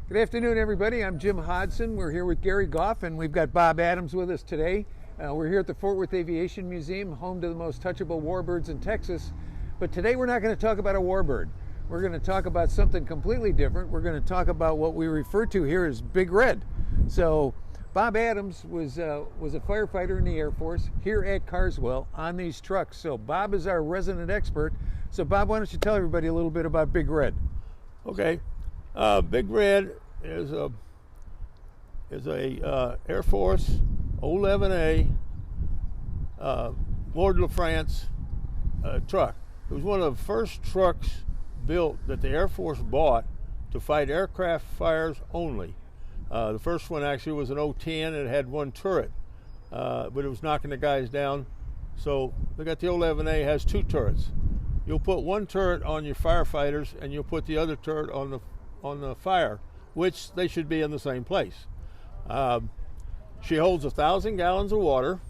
Good afternoon, everybody. I'm Jim Hodson. We're here with Gary Goff, and we've got Bob Adams with us today. We're here at the Fun With Aviation Museum, home to the most touchable warbirds in Texas. But today we're not going to talk about a warbird. We're going to talk about something completely different. We're going to talk about what we refer to here as Big Red. So Bob Adams was a firefighter in the Air Force here at Carswell on these trucks. So Bob is our resident expert. So Bob, why don't you tell everybody a little bit about Big Red? Okay. Big Red is a Air Force O-11A Ward de France truck. It was one of the first trucks built that the Air Force bought to fight aircraft fires only. The first one actually was an O-10. It had one turret, but it was knocking the guys down. So they got the O-11A, has two turrets. You'll put one turret on your firefighters, and you'll put the other turret on the fire, which they should be in the same place. She holds 1,000 gallons of water.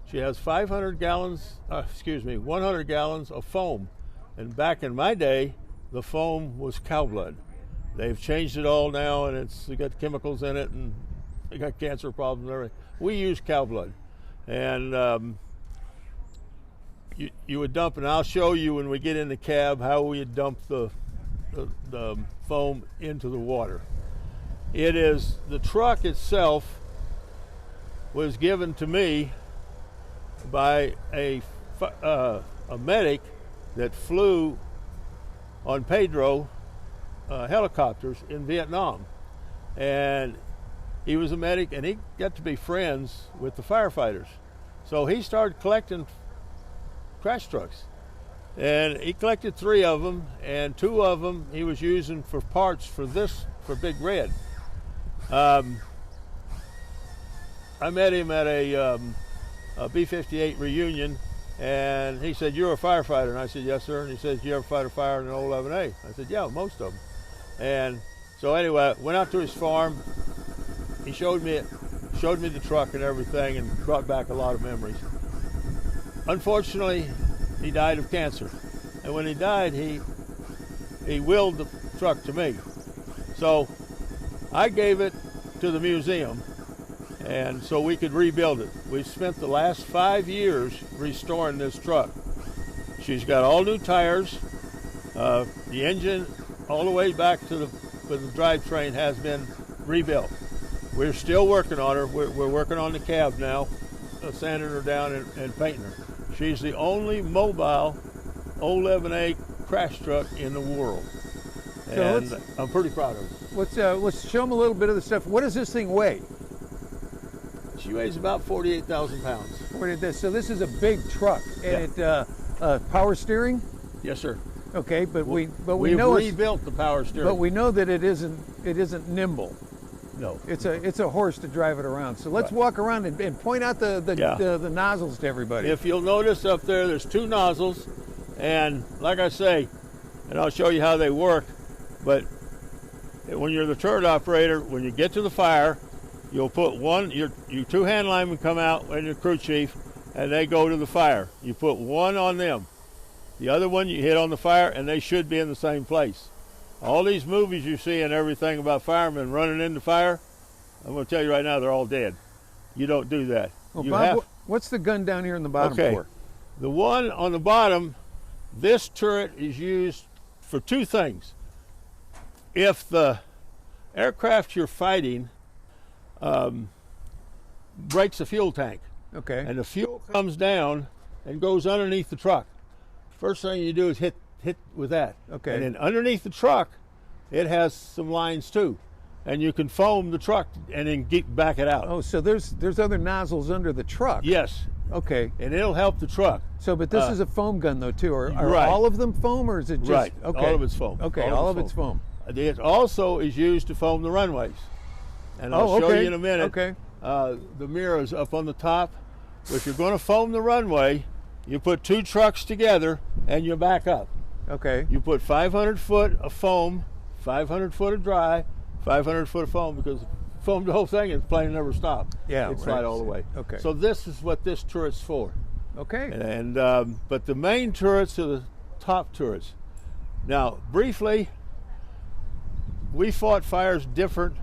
She has 100 gallons of foam. And back in my day, the foam was cow blood. They've changed it all now, and it's got chemicals in it, and they got cancer problems and everything. We use cow blood. And you would dump, and I'll show you when we get in the cab how we dump the foam into the water. The truck itself was given to me by a medic that flew on Pedro helicopters in Vietnam. And he was a medic, and he got to be friends with the firefighters. So he started collecting crash trucks. And he collected 3 of them, and 2 of them he was using for parts for Big Red. I met him at a B-38 reunion, and he said, "You're a firefighter?" And I said, "Yes, sir." And he said, "You ever fight a fire in an O-11A?" I said, "Yeah, most of them." And so anyway, went out to his farm. He showed me the truck and everything, and brought back a lot of memories. Unfortunately, he died of cancer. And when he died, he willed the truck to me. So I gave it to the museum, and so we could rebuild it. We've spent the last 5 years restoring this truck. She's got all new tires. The engine, all the way back to the drivetrain, has been rebuilt. We're still working on her. We're working on the cab now, sanding her down and painting her. She's the only mobile O-11A crash truck in the world, and I'm pretty proud of her. Let's show them a little bit of the stuff. What does this thing weigh? She weighs about 48,000 pounds. So this is a big truck, and it power steering. Yes, sir. Okay, but we know rebuilt the power steering. But we know that it isn't nimble. No, it's a horse to drive it around. So let's walk around and point out the nozzles to everybody. If you'll notice up there's 2 nozzles, and like I say, and I'll show you how they work. But when you're the turret operator, when you get to the fire, you'll put one. Your 2 hand linemen come out and your crew chief, and they go to the fire. You put one on them. The other one you hit on the fire, and they should be in the same place. All these movies you see and everything about firemen running into fire, I'm going to tell you right now, they're all dead. You don't do that. Well, Bob, what's the gun down here in the bottom for? The one on the bottom, this turret is used for 2 things. If the aircraft you're fighting breaks the fuel tank, and the fuel comes down and goes underneath the truck, first thing you do is hit with that. And then underneath the truck, it has some lines too, and you can foam the truck and then back it out. Oh, so there's other nozzles under the truck. Yes. Okay. And it'll help the truck. So, but this is a foam gun though too. Are all of them foam, or is it just right? Okay. All of it's foam. Okay, all of it's foam. It also is used to foam the runways, and I'll show you in a minute. Okay. The mirrors up on the top. If you're going to foam the runway, you put 2 trucks together and you back up. Okay. You put 500 foot of foam, 500 foot of dry, 500 foot of foam, because foam the whole thing and the plane never stop. Yeah, it's right all the way. Okay. So this is what this turret's for. Okay. And but the main turrets are the top turrets. Now, briefly, we fought fires different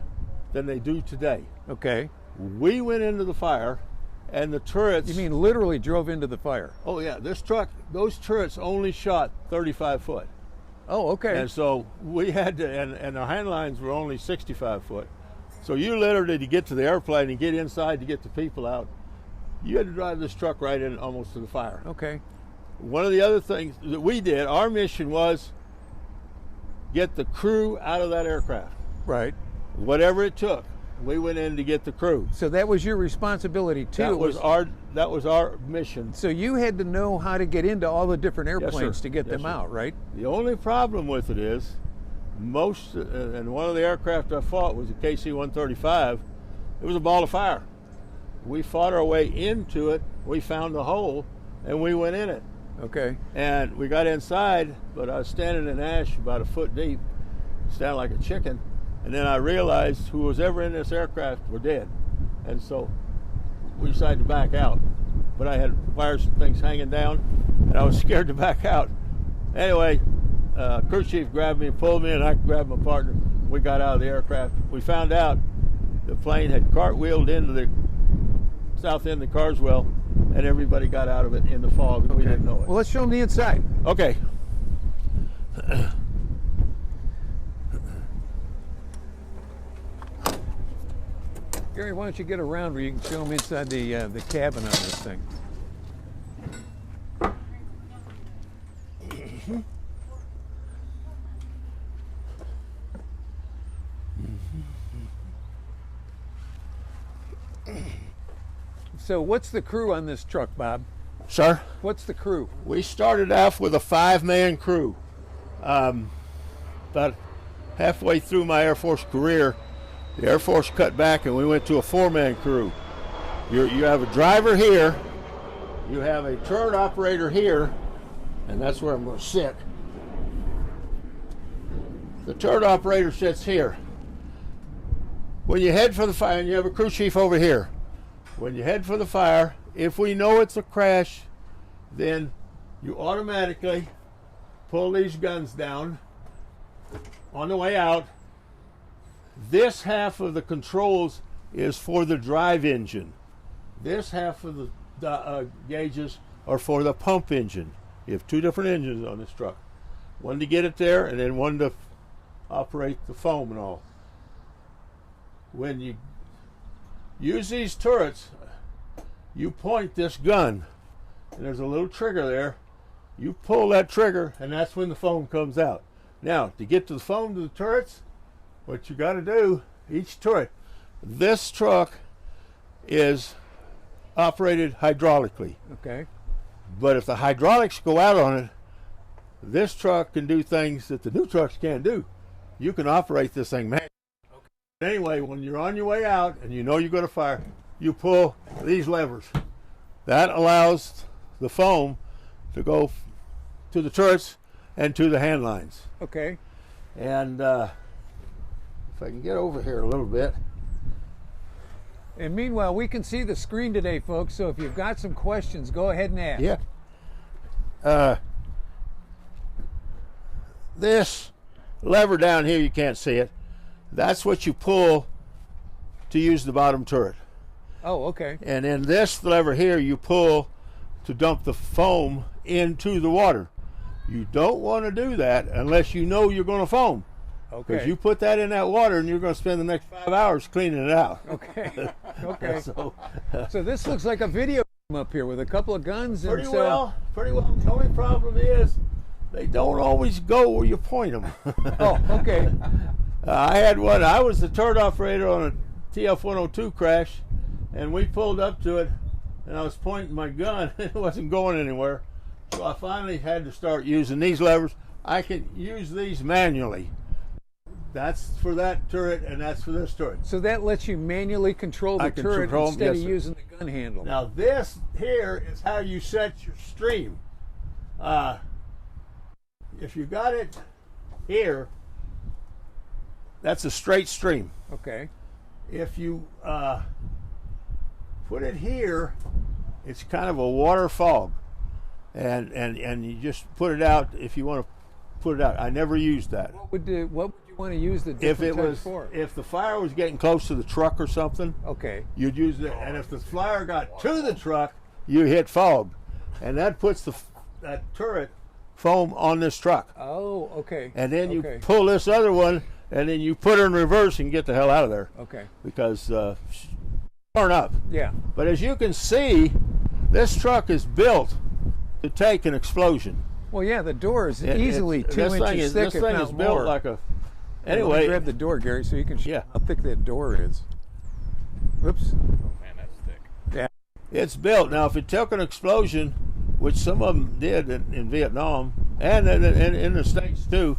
than they do today. Okay. We went into the fire, and the turrets... You mean literally drove into the fire? Oh, yeah. This truck, those turrets only shot 35 foot. Oh, okay. And so we had to, and the hand lines were only 65 foot. So you literally, to get to the airplane and get inside to get the people out, you had to drive this truck right in almost to the fire. Okay. One of the other things that we did, our mission was get the crew out of that aircraft. Right. Whatever it took, we went in to get the crew. So that was your responsibility too. That was our mission. So you had to know how to get into all the different airplanes to get them out, right? The only problem with it is most, and one of the aircraft I fought was a KC-135. It was a ball of fire. We fought our way into it. We found the hole, and we went in it. Okay. And we got inside, but I was standing in ash about a foot deep, standing like a chicken. And then I realized who was ever in this aircraft were dead. And so we decided to back out. But I had wires and things hanging down, and I was scared to back out. Anyway, crew chief grabbed me and pulled me, and I grabbed my partner. We got out of the aircraft. We found out the plane had cartwheeled into the south end of Carswell, and everybody got out of it in the fog, and we didn't know it. Well, let's show them the inside. Okay. Gary, why don't you get around where you can show them inside the cabin on this thing. So what's the crew on this truck, Bob? Sir? What's the crew? We started off with a 5-man crew. About halfway through my Air Force career, the Air Force cut back and we went to a 4-man crew. You have a driver here, you have a turret operator here, and that's where I'm going to sit. The turret operator sits here. When you head for the fire, and you have a crew chief over here. When you head for the fire, if we know it's a crash, then you automatically pull these guns down on the way out. This half of the controls is for the drive engine. This half of the gauges are for the pump engine. You have 2 different engines on this truck. One to get it there, and then one to operate the foam and all. When you use these turrets, you point this gun, and there's a little trigger there. You pull that trigger, and that's when the foam comes out. Now, to get to the foam to the turrets, what you got to do, each turret, this truck is operated hydraulically. Okay. But if the hydraulics go out on it, this truck can do things that the new trucks can't do. You can operate this thing manually. Okay. Anyway, when you're on your way out and you know you're going to fire, you pull these levers. That allows the foam to go to the turrets and to the hand lines. Okay. And if I can get over here a little bit. And meanwhile, we can see the screen today, folks, so if you've got some questions, go ahead and ask. Yeah. This lever down here, you can't see it. That's what you pull to use the bottom turret. Oh, okay. And then this lever here, you pull to dump the foam into the water. You don't want to do that unless you know you're going to foam. Okay. Because you put that in that water and you're going to spend the next 5 hours cleaning it out. Okay. Okay. So this looks like a video up here with a couple of guns. Pretty well. The only problem is they don't always go where you point them. Oh, okay. I had one. I was the turret operator on a TF-102 crash, and we pulled up to it, and I was pointing my gun. It wasn't going anywhere. So I finally had to start using these levers. I can use these manually. That's for that turret, and that's for this turret. So that lets you manually control the turret instead of using the gun handle. Now this here is how you set your stream. If you got it here, that's a straight stream. Okay. If you put it here, it's kind of a water fog, and you just put it out. If you want to put it out. I never used that. What would you want to use the different types for? If the fire was getting close to the truck or something, okay, you'd use it. And if the fire got to the truck, you hit fog, and that puts that turret foam on this truck. Oh, okay. And then you pull this other one, and then you put her in reverse and get the hell out of there. Okay. Because torn up. Yeah. But as you can see, this truck is built to take an explosion. Well, yeah, the door is easily 2 inches thick, This thing is built like a. Anyway, let me grab the door, Gary, so you can show how thick that door is. Whoops. Oh man, that's thick. Yeah. It's built. Now, if it took an explosion, which some of them did in Vietnam and in the States too,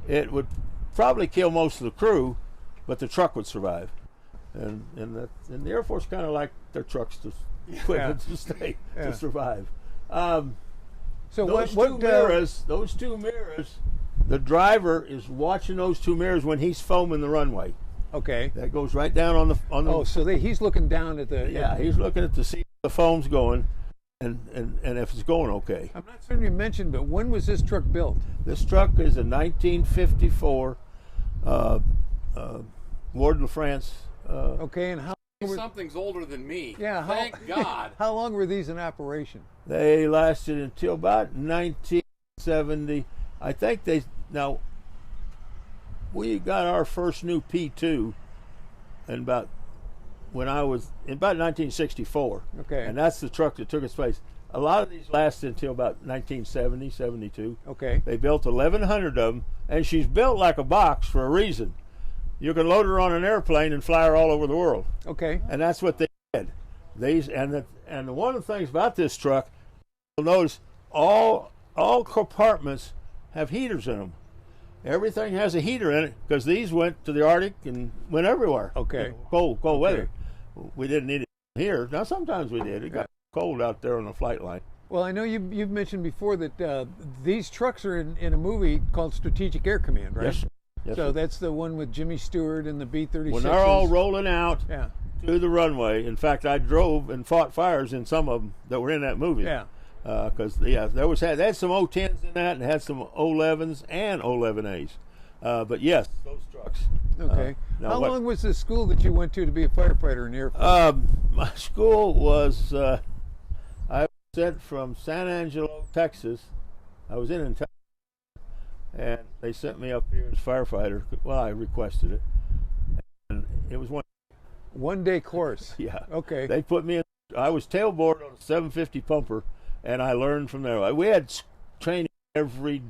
it would probably kill most of the crew, but the truck would survive. And the Air Force kind of like their trucks to to survive. So those two mirrors, the driver is watching those two mirrors when he's foaming the runway. Okay. That goes right down on the. Oh, so he's looking down at the. Yeah, he's looking to see if the foam's going, and if it's going okay. I'm not certain you mentioned, but when was this truck built? This truck is a 1954 Ward de France. Okay, and how? Something's older than me. Yeah. Thank God. How long were these in operation? They lasted until about 1970. I think we got our first new P2 in about 1964. Okay. And that's the truck that took its place. A lot of these lasted until about 1970, 72. Okay. They built 1,100 of them, and she's built like a box for a reason. You can load her on an airplane and fly her all over the world. Okay. And that's what they did. One of the things about this truck, you'll notice all compartments have heaters in them. Everything has a heater in it because these went to the Arctic and went everywhere. Okay. Cold weather. We didn't need it here. Now sometimes we did. It got cold out there on the flight line. Well, I know you've mentioned before that these trucks are in a movie called Strategic Air Command, right? Yes, sir. Yes, so sir. That's the one with Jimmy Stewart and the B-36. When they're all rolling out to the runway. In fact, I drove and fought fires in some of them that were in that movie. Yeah. Because they had some O-10s in that and had some O-11s and O-11As. But yes, those trucks. Okay. How long was the school that you went to be a firefighter in the Air Force? My school was, I was sent from San Angelo, Texas. I was in Texas. And they sent me up here as firefighter. Well, I requested it. And it was one day course. Yeah. Okay. They put me in. I was tailboard on a 750 pumper, and I learned from there. We had training every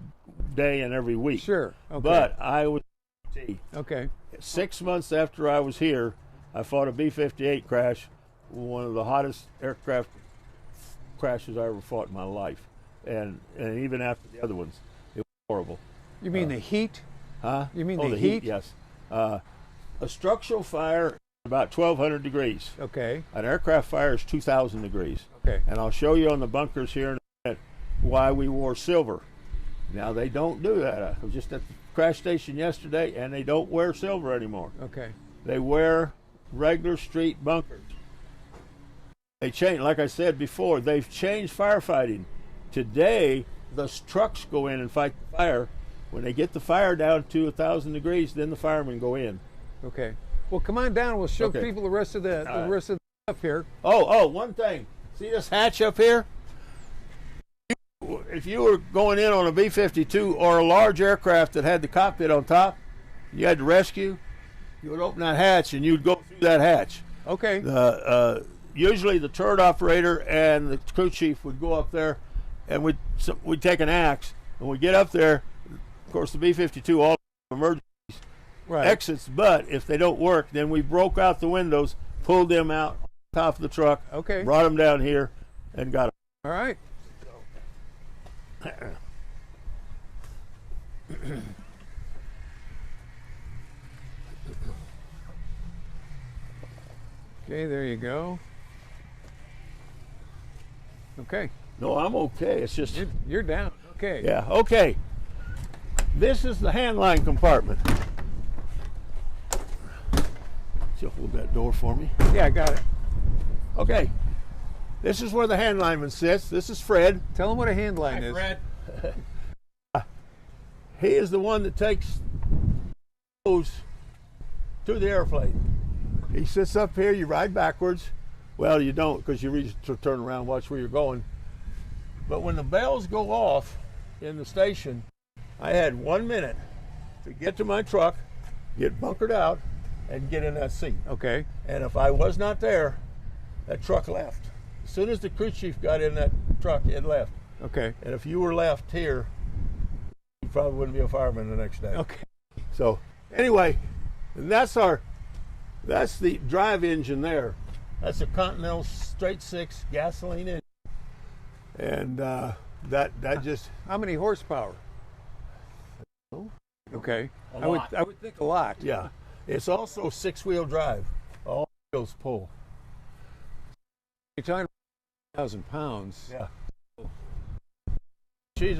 day and every week. Sure. Okay. But I was. Okay. 6 months after I was here, I fought a B-58 crash, one of the hottest aircraft crashes I ever fought in my life, and even after the other ones, it was horrible. You mean the heat? Huh? You mean the heat? Yes. A structural fire is about 1,200 degrees. Okay. An aircraft fire is 2,000 degrees. Okay. And I'll show you on the bunkers here in a minute why we wore silver. Now they don't do that. I was just at the crash station yesterday, and they don't wear silver anymore. Okay. They wear regular street bunkers. They change, like I said before, they've changed firefighting. Today, the trucks go in and fight the fire. When they get the fire down to 1,000 degrees, then the firemen go in. Okay. Well, come on down. We'll show people the rest of the rest of the stuff here. Oh, one thing. See this hatch up here? If you were going in on a B-52 or a large aircraft that had the cockpit on top, you had to rescue, you would open that hatch and you'd go through that hatch. Okay. Usually the turret operator and the crew chief would go up there, and we'd take an axe, and we'd get up there. Of course, the B-52 all emergencies exits, but if they don't work, then we broke out the windows, pulled them out on top of the truck, brought them down here, and got them. All right. Okay, there you go. Okay. No, I'm okay. It's just you're down. Okay. Yeah. Okay. This is the handline compartment. You'll hold that door for me. Yeah, I got it. Okay. This is where the hand lineman sits. This is Fred. Tell him what a hand line is. Fred. He is the one that takes those to the airplane. He sits up here, you ride backwards. Well, you don't, because you reach to turn around, watch where you're going. But when the bells go off in the station, I had 1 minute to get to my truck, get bunkered out, and get in that seat. Okay. And if I was not there, that truck left. As soon as the crew chief got in that truck, it left. Okay. And if you were left here, you probably wouldn't be a fireman the next day. Okay. So anyway, that's the drive engine there. That's a Continental straight six gasoline engine. And that just... How many horsepower? Okay. I would think a lot. Yeah. It's also six-wheel drive. All wheels pull. You're talking about 1,000 pounds. Yeah. She's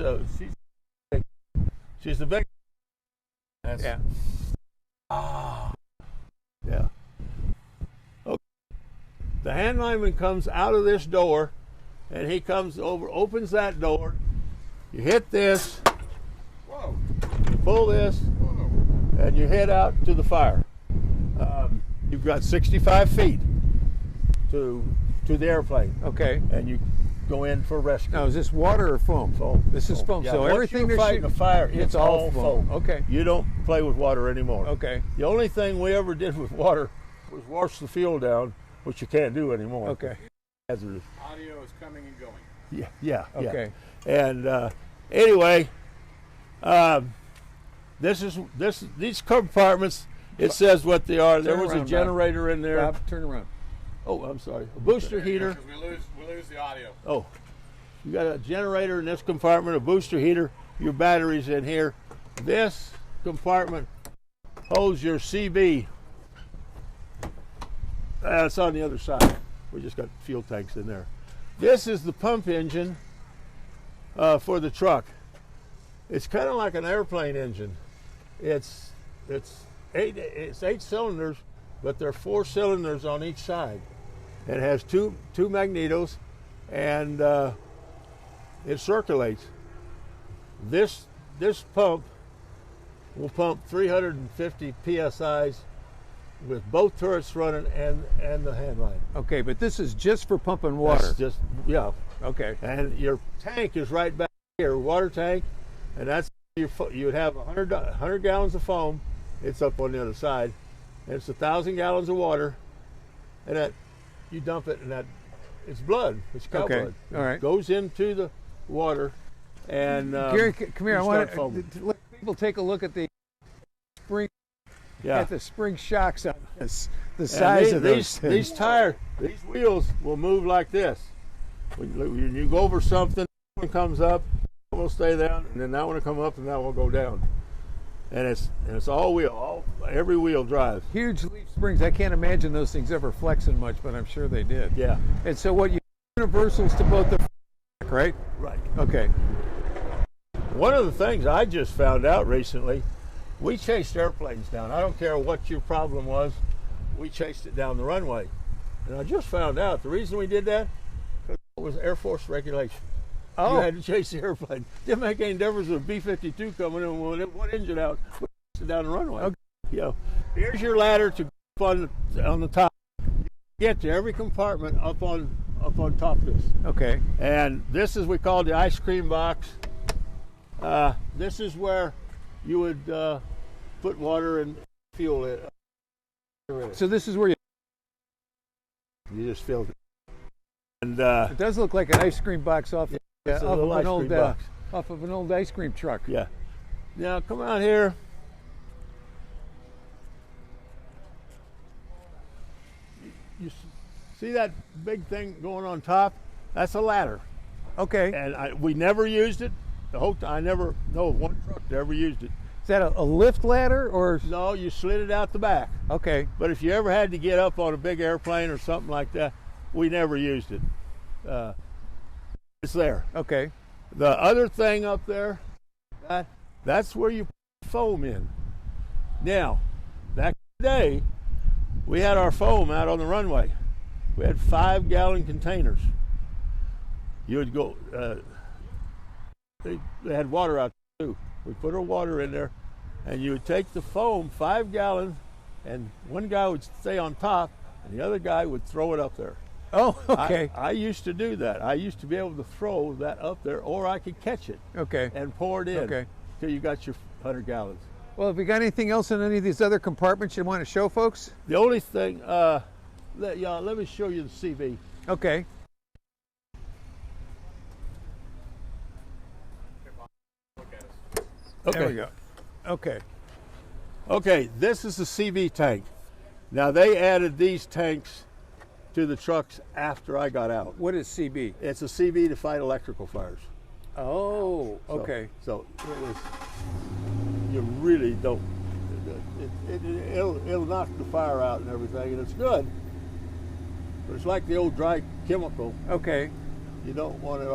the big. That's, yeah. Yeah. Okay. The hand lineman comes out of this door, and he comes over, opens that door. You hit this. Whoa. You pull this. Whoa. And you head out to the fire. You've got 65 feet to the airplane. Okay. And you go in for rescue. Now, is this water or foam? Foam. This is foam. Yeah, So once everything you're they're fighting a fire, it's all foam. Okay. You don't play with water anymore. Okay. The only thing we ever did with water was wash the fuel down, which you can't do anymore. Okay. Hazardous. Audio is coming and going. Yeah. Okay. And anyway, these compartments. It says what they are. There was a generator in there. Bob, turn around. Oh, I'm sorry. A booster heater. Because we lose the audio. Oh, you got a generator in this compartment, a booster heater, your batteries in here. This compartment holds your CB. It's on the other side. We just got fuel tanks in there. This is the pump engine for the truck. It's kind of like an airplane engine. It's eight cylinders, but there are 4 cylinders on each side. It has two magnetos, and it circulates. This pump will pump 350 psi's with both turrets running and the hand line. Okay, but this is just for pumping water. That's just, yeah. Okay. And your tank is right back here, water tank, and that's you would have 100 gallons of foam. It's up on the other side, and it's 1,000 gallons of water, and that you dump it, and that it's blood. It's cow blood. All right. It goes into the water, and Gary, come here. I want foaming. to let people take a look at the spring. Yeah. At the spring shocks on this. The size of those these wheels will move like this. When you go over something, one comes up, one will stay down, and then that one will come up, and that will go down. And it's all wheel, every wheel drive. Huge leaf springs. I can't imagine those things ever flexing much, but I'm sure they did. Yeah. And so what you universals to both the right? Right. Okay. One of the things I just found out recently, we chased airplanes down. I don't care what your problem was, we chased it down the runway. And I just found out the reason we did that was Air Force regulation. Oh. You had to chase the airplane. Didn't make any difference with B-52 coming in with one engine out, we chased it down the runway. Okay. You know, here's your ladder to go on the top. You get to every compartment up on top of this. Okay. And this is we call the ice cream box. This is where you would put water and fuel in. So this is where You just filled it. And it does look like an ice cream box off of an old ice cream truck. Yeah. Now come out here. You see that big thing going on top? That's a ladder. Okay. And we never used it. The whole time, I never know of one truck that ever used it. Is that a lift ladder or? No, you slid it out the back. Okay. But if you ever had to get up on a big airplane or something like that, we never used it. It's there. Okay. The other thing up there, that's where you put foam in. Now, back in the day, we had our foam out on the runway. We had 5-gallon containers. You would go, they had water out there too. We put our water in there, and you would take the foam, 5 gallons, and one guy would stay on top, and the other guy would throw it up there. Oh, okay. I used to do that. I used to be able to throw that up there, or I could catch it Okay. and pour it in Okay. till you got your 100 gallons. Well, have you got anything else in any of these other compartments you want to show folks? The only thing, let me show you the CV. Okay. Okay. There we go. Okay. Okay, this is the CV tank. Now they added these tanks to the trucks after I got out. What is CB? It's a CV to fight electrical fires. Oh, So- okay. So it was, you really don't, it'll knock the fire out and everything, and it's good. But it's like the old dry chemical. Okay. You don't want it.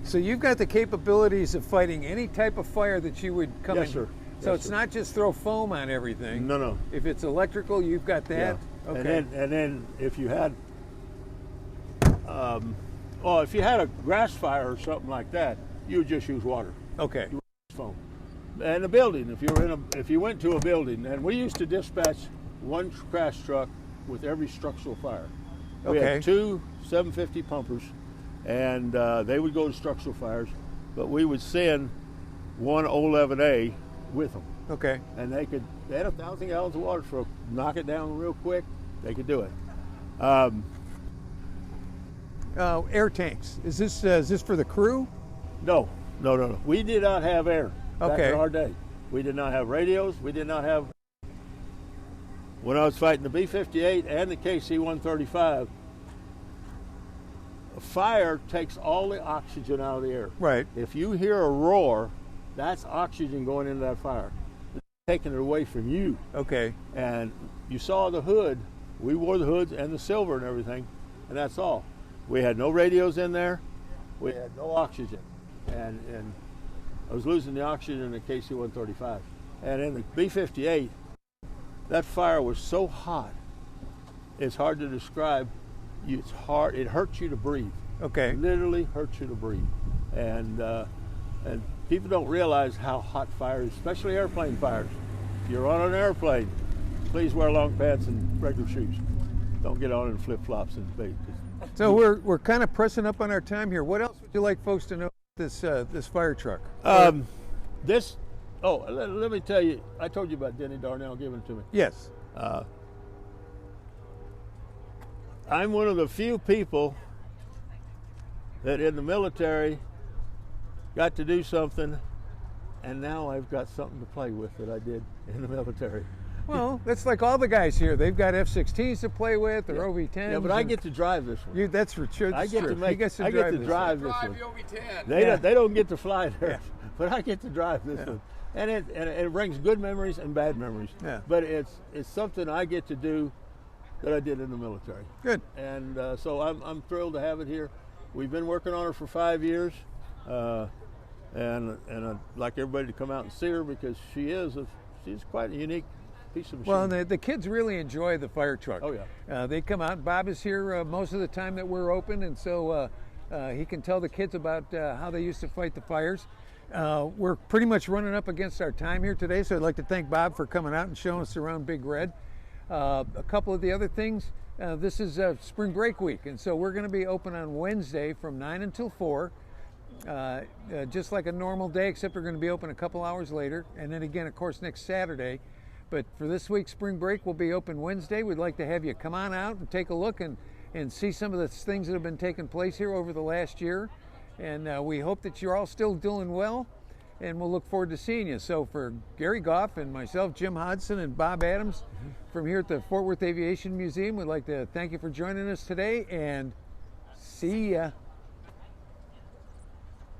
So you've got the capabilities of fighting any type of fire that you would come in. Yes, sir. So Yes, it's sir. not just throw foam on everything. No. If it's electrical, you've got that. Yeah. Okay. And then if you had, if you had a grass fire or something like that, you would just use water, Okay. foam. And a building, if you went to a building, and we used to dispatch one crash truck with every structural fire. We Okay. had 2 750 pumpers, and they would go to structural fires, but we would send one O-11A with them. Okay. And they had 1,000 gallons of water, so knock it down real quick, they could do it. Air tanks. Is this for the crew? No. We did not have air back Okay. in our day. We did not have radios. We did not have. When I was fighting the B-58 and the KC-135, a fire takes all the oxygen out of the air. Right. If you hear a roar, that's oxygen going into that fire. It's taking it away from you. Okay. And you saw the hood. We wore the hoods and the silver and everything, and that's all. We had no radios in there. We had no oxygen, and I was losing the oxygen in the KC-135. And in the B-58, that fire was so hot, it's hard to describe. It's hard. It hurts you to breathe. Okay. It literally hurts you to breathe, and people don't realize how hot fires, especially airplane fires. If you're on an airplane, please wear long pants and regular shoes. Don't get on in flip-flops and bait. So we're kind of pressing up on our time here. What else would you like folks to know about this fire truck? Let me tell you, I told you about Denny Darnell giving it to me. Yes. I'm one of the few people that in the military got to do something, and now I've got something to play with that I did in the military. Well, that's like all the guys here. They've got F-16s to play with, or OV-10s. Yeah, but I get to drive this one. That's for sure. I get to make. He gets to I get to this drive one. this Drive one. the OV-10. They don't get to fly there, Yeah. but I get to drive this one, and it brings good memories and bad memories. Yeah. But it's something I get to do that I did in the military. Good. And so I'm thrilled to have it here. We've been working on her for 5 years, and I'd like everybody to come out and see her because she's quite a unique piece of machine. Well, and the kids really enjoy the fire truck. Oh, yeah. They come out. Bob is here most of the time that we're open, and so he can tell the kids about how they used to fight the fires. We're pretty much running up against our time here today, so I'd like to thank Bob for coming out and showing us around Big Red. A couple of the other things, this is spring break week, and so we're going to be open on Wednesday from 9 until 4, just like a normal day, except we're going to be open a couple hours later, and then again, of course, next Saturday. But for this week's spring break, we'll be open Wednesday. We'd like to have you come on out and take a look and see some of the things that have been taking place here over the last year. And we hope that you're all still doing well, and we'll look forward to seeing you. So for Gary Goff and myself, Jim Hodson, and Bob Adams from here at the Fort Worth Aviation Museum, we'd like to thank you for joining us today, and see ya.